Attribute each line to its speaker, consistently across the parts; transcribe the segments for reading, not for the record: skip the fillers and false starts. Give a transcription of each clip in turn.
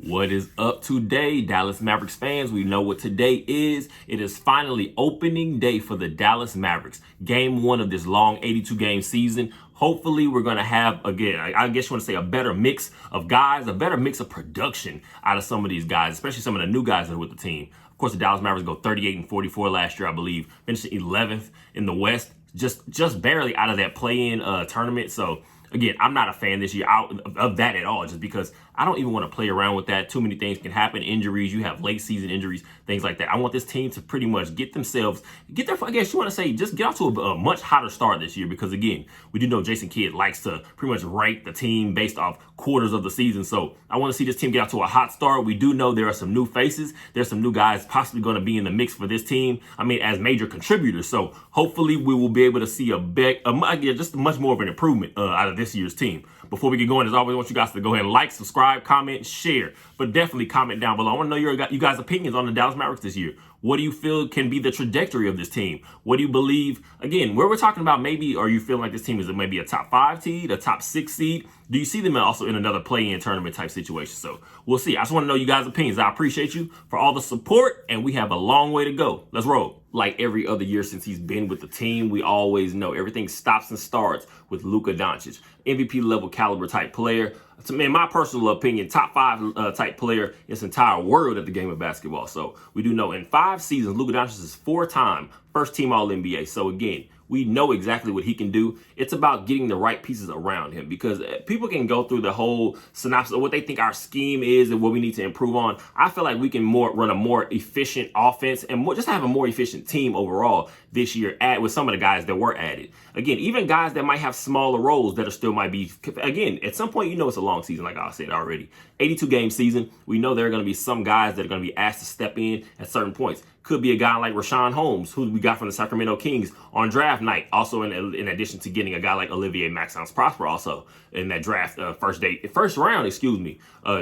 Speaker 1: What is up today, Dallas Mavericks fans? We know what today is. It is finally opening day for the Dallas Mavericks. Game one of this long 82-game season. Hopefully, we're going to have, again, I guess you want to say a better mix of guys, a better mix of production out of some of these guys, especially some of the new guys that are with the team. Of course, the Dallas Mavericks go 38-44 last year, I believe, finishing 11th in the West, just barely out of that play-in tournament. So, again, I'm not a fan this year of that at all, just because I don't even want to play around with that. Too many things can happen. Injuries, you have late season injuries, things like that. I want this team to pretty much get their, I guess you want to say, just get off to a much hotter start this year, because again, we do know Jason Kidd likes to pretty much rank the team based off quarters of the season. So I want to see this team get out to a hot start. We do know there are some new faces. There's some new guys possibly going to be in the mix for this team. I mean, as major contributors. So hopefully we will be able to see just much more of an improvement out of this year's team. Before we get going, as always, I want you guys to go ahead and like, subscribe, comment, share, but definitely comment down below. I want to know you guys' opinions on the Dallas Mavericks this year. What do you feel can be the trajectory of this team? What do you believe? Again, where we're talking about, maybe, are you feeling like this team is maybe a top 5 seed, a top 6 seed? Do you see them also in another play-in tournament type situation? So we'll see. I just want to know you guys' opinions. I appreciate you for all the support, and we have a long way to go. Let's roll. Like every other year since he's been with the team, we always know everything stops and starts with Luka Doncic, MVP level caliber type player. In my personal opinion, top 5 type player in this entire world at the game of basketball. So we do know in 5 seasons, Luka Doncic is 4-time first team All-NBA. So again, we know exactly what he can do. It's about getting the right pieces around him, because people can go through the whole synopsis of what they think our scheme is and what we need to improve on. I feel like we can run a more efficient offense and just have a more efficient team overall this year with some of the guys that were added. Again, even guys that might have smaller roles that are still might be, again, at some point, it's a long season, like I said already. 82-game season. We know there are going to be some guys that are going to be asked to step in at certain points. Could be a guy like Rashawn Holmes, who we got from the Sacramento Kings on draft night. Also, in addition to getting a guy like Olivier Maxence Prosper also in that draft first round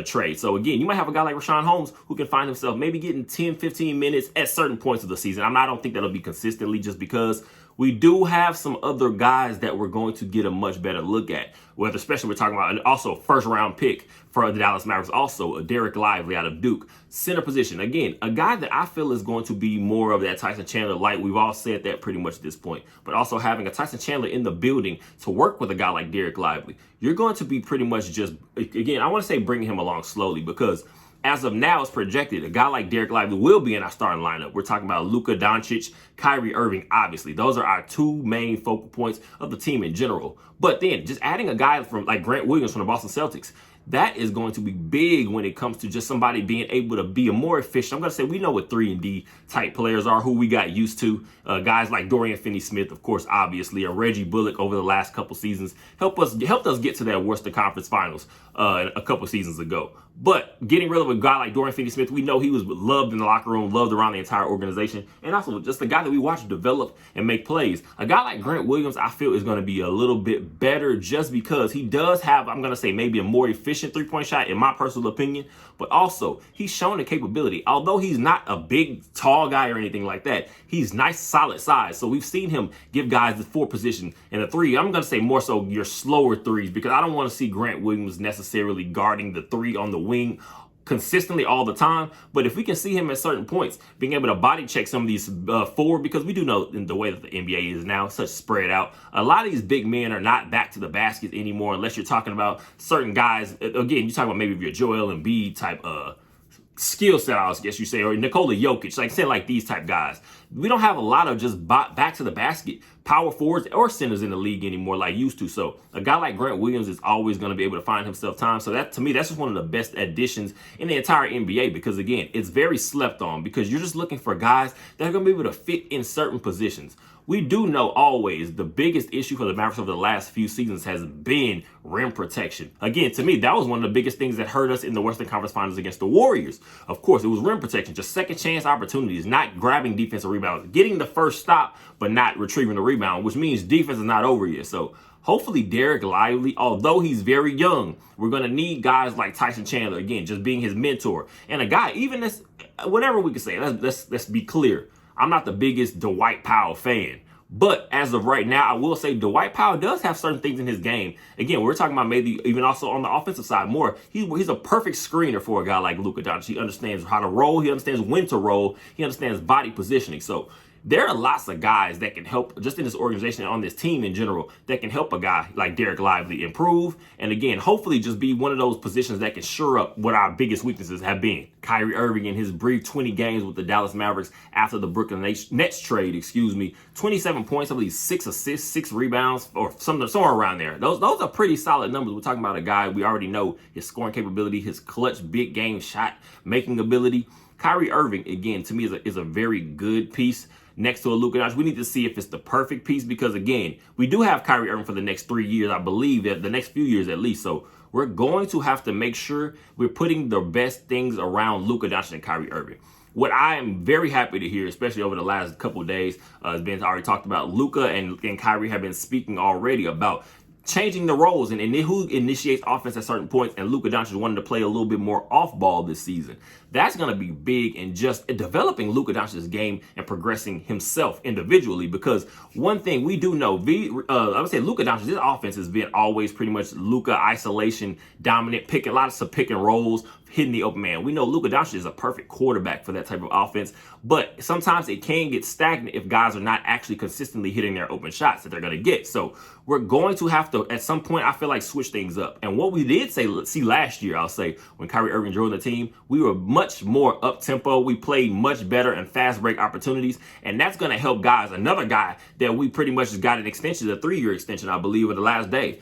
Speaker 1: trade. So again, you might have a guy like Rashawn Holmes who can find himself maybe getting 10, 15 minutes at certain points of the season. I don't think that'll be consistently, just because we do have some other guys that we're going to get a much better look at, whether especially we're talking about, and also first round pick for the Dallas Mavericks, also Derek Lively out of Duke. Center position, again, a guy that I feel is going to be more of that Tyson Chandler light. We've all said that pretty much at this point, but also having a Tyson Chandler in the building to work with a guy like Derek Lively. You're going to be pretty much just, again, I want to say bringing him along slowly, because as of now, it's projected a guy like Derek Lively will be in our starting lineup. We're talking about Luka Doncic, Kyrie Irving, obviously. Those are our 2 main focal points of the team in general. But then just adding a guy from like Grant Williams from the Boston Celtics, that is going to be big when it comes to just somebody being able to be a more efficient. I'm going to say we know what 3-and-D type players are, who we got used to. Guys like Dorian Finney-Smith, of course, obviously, Reggie Bullock over the last couple seasons helped us get to that Western Conference Finals a couple seasons ago. But getting rid of a guy like Dorian Finney-Smith, we know he was loved in the locker room, loved around the entire organization, and also just a guy that we watch develop and make plays. A guy like Grant Williams, I feel, is going to be a little bit better, just because he does have, I'm going to say, maybe a more efficient three-point shot, in my personal opinion, but also he's shown the capability. Although he's not a big, tall guy or anything like that, he's nice, solid size. So we've seen him give guys the 4 position and the 3. I'm going to say more so your slower 3s, because I don't want to see Grant Williams necessarily guarding the 3 on the wing consistently all the time. But if we can see him at certain points being able to body check some of these forward, because we do know in the way that the NBA is now, such spread out, a lot of these big men are not back to the basket anymore, unless you're talking about certain guys. Again, you're talking about maybe your Joel Embiid type skill set, I guess you say, or Nikola Jokic, like say, like these type guys. We don't have a lot of just back to the basket power forwards or centers in the league anymore like used to. So a guy like Grant Williams is always going to be able to find himself time. So that, to me, that's just one of the best additions in the entire NBA, because again, it's very slept on, because you're just looking for guys that are going to be able to fit in certain positions. We do know always the biggest issue for the Mavericks over the last few seasons has been rim protection. Again, to me, that was one of the biggest things that hurt us in the Western Conference Finals against the Warriors. Of course, it was rim protection, just second chance opportunities, not grabbing defensive rebounds, getting the first stop, but not retrieving the rebound, which means defense is not over yet. So hopefully Derek Lively, although he's very young, we're going to need guys like Tyson Chandler, again, just being his mentor. And a guy, even this, whatever we can say, let's be clear. I'm not the biggest Dwight Powell fan, But as of right now, I will say Dwight Powell does have certain things in his game. Again, we're talking about maybe even also on the offensive side more. He's a perfect screener for a guy like Luka Doncic. He understands how to roll. He understands when to roll. He understands body positioning. So there are lots of guys that can help just in this organization and on this team in general that can help a guy like Derek Lively improve. And again, hopefully just be one of those positions that can shore up what our biggest weaknesses have been. Kyrie Irving in his brief 20 games with the Dallas Mavericks after the Brooklyn Nets trade, 27 points, I believe 6 assists, 6 rebounds, or somewhere around there. Those are pretty solid numbers. We're talking about a guy we already know his scoring capability, his clutch big game shot making ability. Kyrie Irving, again, to me is a very good piece. Next to a Luka Doncic, we need to see if it's the perfect piece because, again, we do have Kyrie Irving for the next 3 years, I believe, the next few years at least. So we're going to have to make sure we're putting the best things around Luka Doncic and Kyrie Irving. What I am very happy to hear, especially over the last couple of days, has been already talked about. Luka and Kyrie have been speaking already about changing the roles and who initiates offense at certain points, and Luka Doncic wanted to play a little bit more off ball this season. That's going to be big in just developing Luka Doncic's game and progressing himself individually, because one thing we do know, I would say Luka Doncic, his offense has been always pretty much Luka isolation dominant, lots of pick and rolls, hitting the open man. We know Luka Doncic is a perfect quarterback for that type of offense, but sometimes it can get stagnant if guys are not actually consistently hitting their open shots that they're going to get. So we're going to have to, at some point, I feel like, switch things up. And what we did see last year, I'll say, when Kyrie Irving joined the team, we were much more up-tempo. We played much better and fast break opportunities, and that's going to help guys. Another guy that we pretty much just got an extension, a 3-year extension, I believe, in the last day.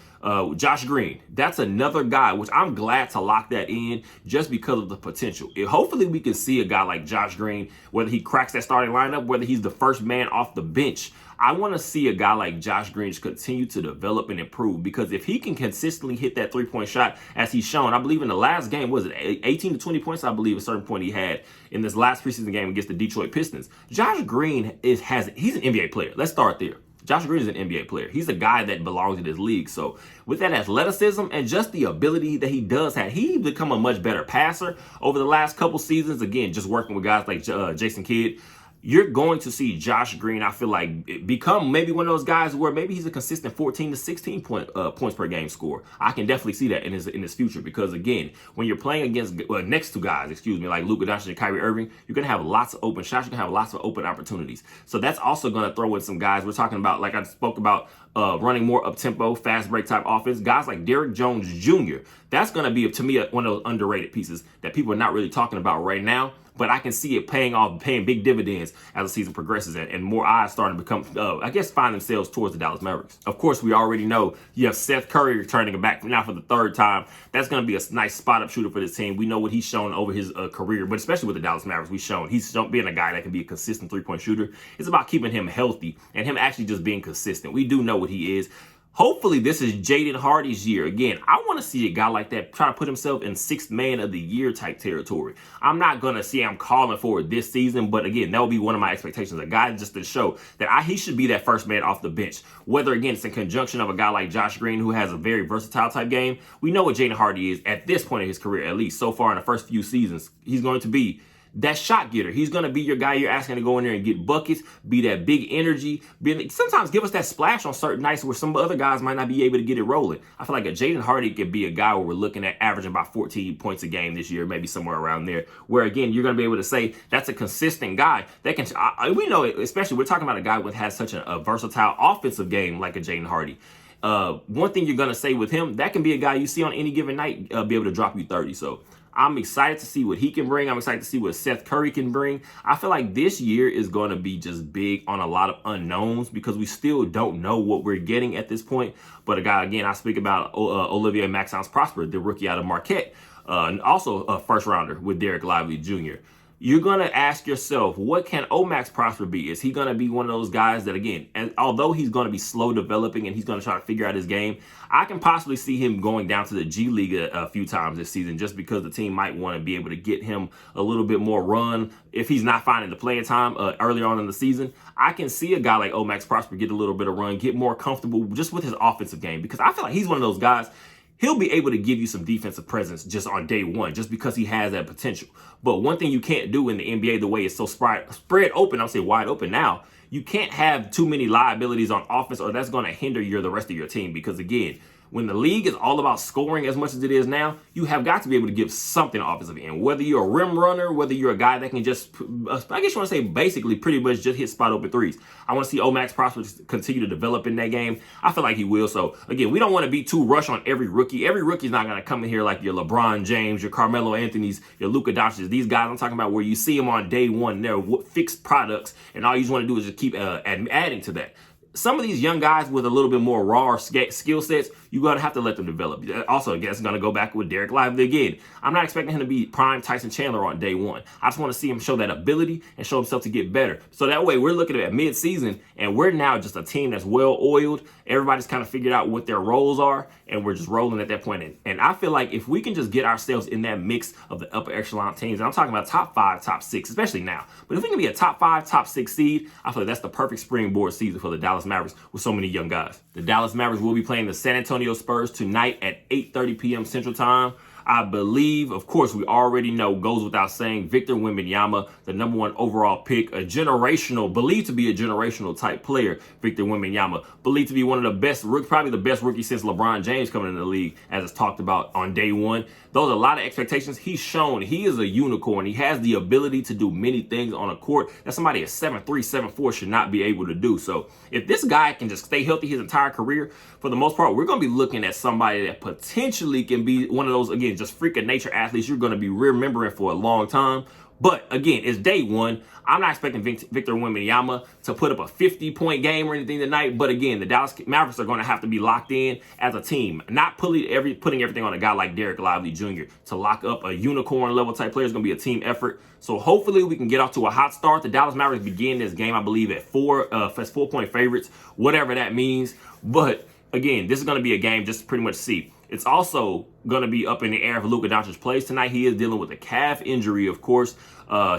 Speaker 1: Josh Green, that's another guy, which I'm glad to lock that in just because of the potential. Hopefully we can see a guy like Josh Green, whether he cracks that starting lineup, whether he's the first man off the bench. I want to see a guy like Josh Green continue to develop and improve, because if he can consistently hit that three-point shot as he's shown, I believe in the last game, was it 18 to 20 points, I believe, at a certain point he had in this last preseason game against the Detroit Pistons. Josh Green he's an NBA player. Let's start there. Josh Green is an NBA player. He's a guy that belongs in this league. So with that athleticism and just the ability that he does have, he's become a much better passer over the last couple seasons. Again, just working with guys like Jason Kidd. You're going to see Josh Green, I feel like, become maybe one of those guys where maybe he's a consistent 14 to 16 points per game scorer. I can definitely see that in his future, because, again, when you're playing against next to guys, like Luka Doncic and Kyrie Irving, you're going to have lots of open shots. You're going to have lots of open opportunities. So that's also going to throw in some guys. We're talking about, like I spoke about, running more up-tempo, fast break type offense. Guys like Derrick Jones Jr., that's going to be, to me, one of those underrated pieces that people are not really talking about right now. But I can see it paying big dividends as the season progresses, and more eyes starting to become, find themselves towards the Dallas Mavericks. Of course, we already know you have Seth Curry returning back now for the 3rd time. That's going to be a nice spot-up shooter for this team. We know what he's shown over his career, but especially with the Dallas Mavericks, he's being a guy that can be a consistent three-point shooter. It's about keeping him healthy and him actually just being consistent. We do know what he is. Hopefully, this is Jaden Hardy's year. Again, I want to see a guy like that try to put himself in 6th man of the year type territory. I'm not going to say I'm calling for it this season, but again, that would be one of my expectations. A guy just to show that he should be that first man off the bench. Whether, again, it's in conjunction of a guy like Josh Green, who has a very versatile type game. We know what Jaden Hardy is at this point in his career, at least so far in the first few seasons. He's going to be that shot getter. He's going to be your guy you're asking to go in there and get buckets, be that big energy, sometimes give us that splash on certain nights where some other guys might not be able to get it rolling. I feel like a Jaden Hardy could be a guy where we're looking at averaging about 14 points a game this year, maybe somewhere around there, where, again, you're going to be able to say that's a consistent guy that can, we know, especially we're talking about a guy who has such a versatile offensive game like a Jaden Hardy. One thing you're going to say with him, that can be a guy you see on any given night be able to drop you 30. So I'm excited to see what he can bring. I'm excited to see what Seth Curry can bring. I feel like this year is going to be just big on a lot of unknowns, because we still don't know what we're getting at this point. But a guy, again, I speak about Olivier Maxence Prosper, the rookie out of Marquette, and also a first rounder with Derek Lively Jr. You're going to ask yourself, what can Omax Prosper be? Is he going to be one of those guys that, again, and although he's going to be slow developing and he's going to try to figure out his game, I can possibly see him going down to the G League a few times this season, just because the team might want to be able to get him a little bit more run if he's not finding the playing time earlier on in the season. I can see a guy like Omax Prosper get a little bit of run, get more comfortable just with his offensive game, because I feel like he's one of those guys. He'll be able to give you some defensive presence just on day one, just because he has that potential. But one thing you can't do in the NBA, the way it's so spread open, I'll say wide open now, you can't have too many liabilities on offense, or that's going to hinder the rest of your team. Because again, when the league is all about scoring as much as it is now, you have got to be able to give something offensively. And whether you're a rim runner, whether you're a guy that can just, I guess you want to say basically pretty much just hit spot open threes. I want to see Omax Prosper continue to develop in that game. I feel like he will. So again, we don't want to be too rushed on every rookie. Every rookie's not going to come in here like your LeBron James, your Carmelo Anthony's, your Luka Doncic. These guys I'm talking about where you see them on day one, they're fixed products, and all you just want to do is just keep adding to that. Some of these young guys with a little bit more raw skill sets, you're going to have to let them develop. Also, I guess I'm going to go back with Derek Lively again. I'm not expecting him to be prime Tyson Chandler on day one. I just want to see him show that ability and show himself to get better. So that way we're looking at mid-season and we're now just a team that's well-oiled. Everybody's kind of figured out what their roles are, and we're just rolling at that point. And I feel like if we can just get ourselves in that mix of the upper echelon teams, and I'm talking about top 5, top 6, especially now, but if we can be a top 5, top 6 seed, I feel like that's the perfect springboard season for the Dallas Mavericks with so many young guys. The Dallas Mavericks will be playing the San Antonio Spurs tonight at 8:30 p.m. Central Time. I believe, of course, we already know, goes without saying, Victor Wembanyama, the #1 overall pick, believed to be a generational type player. Victor Wembanyama, believed to be one of the best, probably the best rookie since LeBron James coming into the league, as it's talked about on day one. Those are a lot of expectations. He's shown he is a unicorn. He has the ability to do many things on a court that somebody at 7'3", 7'4" should not be able to do. So if this guy can just stay healthy his entire career, for the most part, we're going to be looking at somebody that potentially can be one of those, again, just freak of nature athletes you're going to be remembering for a long time. But again, it's day one. I'm not expecting Victor Wembanyama to put up a 50-point game or anything tonight. But again, the Dallas Mavericks are going to have to be locked in as a team, not putting everything on a guy like Derek Lively Jr. to lock up a unicorn level type player. Is going to be a team effort. So hopefully we can get off to a hot start. The Dallas Mavericks begin this game, I believe, at 4-point favorites, whatever that means. But again, this is going to be a game just to pretty much see. It's also going to be up in the air if Luka Doncic plays tonight. He is dealing with a calf injury, of course.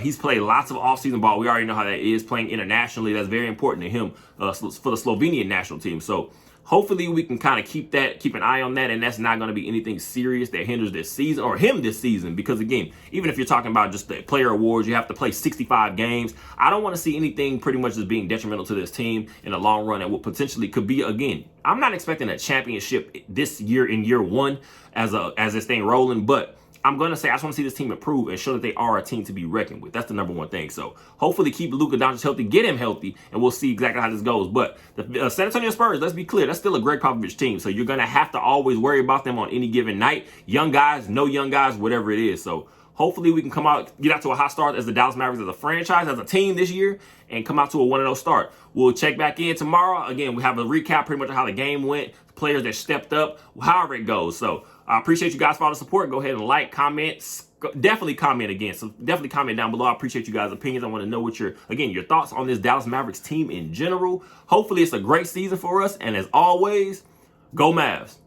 Speaker 1: He's played lots of offseason ball. We already know how that is, playing internationally. That's very important to him for the Slovenian national team. So hopefully we can kind of keep an eye on that, and that's not going to be anything serious that hinders this season or him this season. Because again, even if you're talking about just the player awards, you have to play 65 games. I don't want to see anything pretty much as being detrimental to this team in the long run, and what potentially could be, again, I'm not expecting a championship this year in year one as this thing rolling, but I'm going to say I just want to see this team improve and show that they are a team to be reckoned with. That's the #1 thing. So hopefully keep Luka Doncic healthy, get him healthy, and we'll see exactly how this goes. But the San Antonio Spurs, let's be clear, that's still a Greg Popovich team. So you're going to have to always worry about them on any given night. Young guys, no young guys, whatever it is. So hopefully we can get out to a hot start as the Dallas Mavericks as a franchise, as a team this year, and come out to a 1-0 start. We'll check back in tomorrow. Again, we have a recap pretty much of how the game went, players that stepped up, however it goes. So I appreciate you guys for all the support. Go ahead and like, comment, definitely comment again. So definitely comment down below. I appreciate you guys' opinions. I want to know what your thoughts on this Dallas Mavericks team in general. Hopefully it's a great season for us. And as always, go Mavs.